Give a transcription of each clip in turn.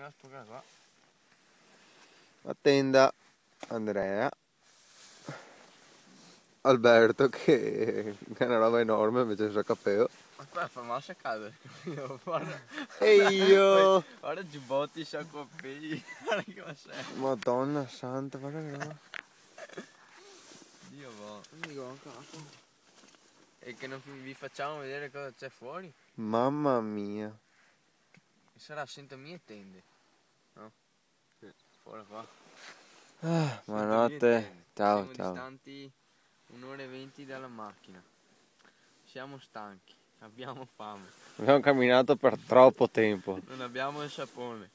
la spugna qua. La tenda, Andrea, Alberto che è una roba enorme invece il capello. Ma qua fa massa caldo. Guarda. E io! Guarda giubbotti, sciacquapelli. Guarda che ma sei. Madonna santa, guarda che roba. Dio va. E che non vi facciamo vedere cosa c'è fuori? Mamma mia. Sarà 100.000 tende. No? Sì. Fuori qua. Ah, 100.000 buonanotte. tende. Ciao, Siamo ciao. distanti 1 ora e 20 dalla macchina. Siamo stanchi. Abbiamo fame. Abbiamo camminato per troppo tempo. Non abbiamo il sapone.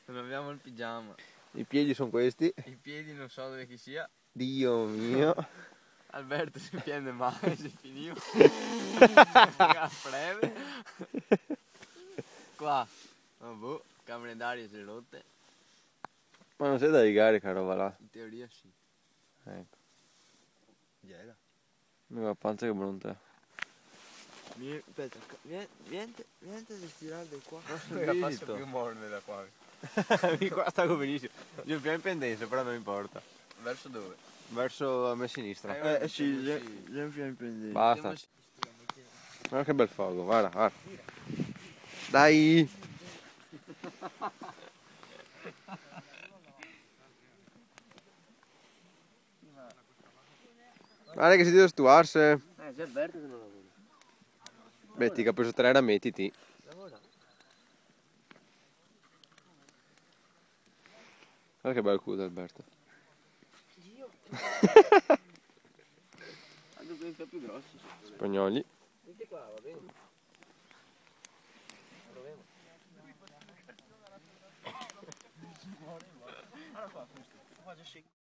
Non abbiamo il pigiama. I piedi sono questi. I piedi non so dove che sia. Dio mio. Alberto si piende mai, si finiva. A breve. Qua. Oh, boh, camere d'aria si rotte. Ma non sei da ricarica roba là. In teoria sì. Ecco. Gliela. La panza che brutta. Aspetta, vieni a tirare da qua. Non la faccio più morbida da qua. Qua stavo benissimo. Io più in pendenza, però non importa. Verso dove? Verso a me sinistra. Sì, già più in pendenza. Basta. Guarda che bel fuoco, guarda, guarda. Dai! Guarda che si deve stuarsi. C'è Alberto che non lavora. Metti che ha preso 3 mettiti. Lavora. Guarda che bel culo Alberto. Dio. Hanno dei più grossi. Spagnoli. Senti qua, va bene. Proviamo. Guarda qua, questo. Faccio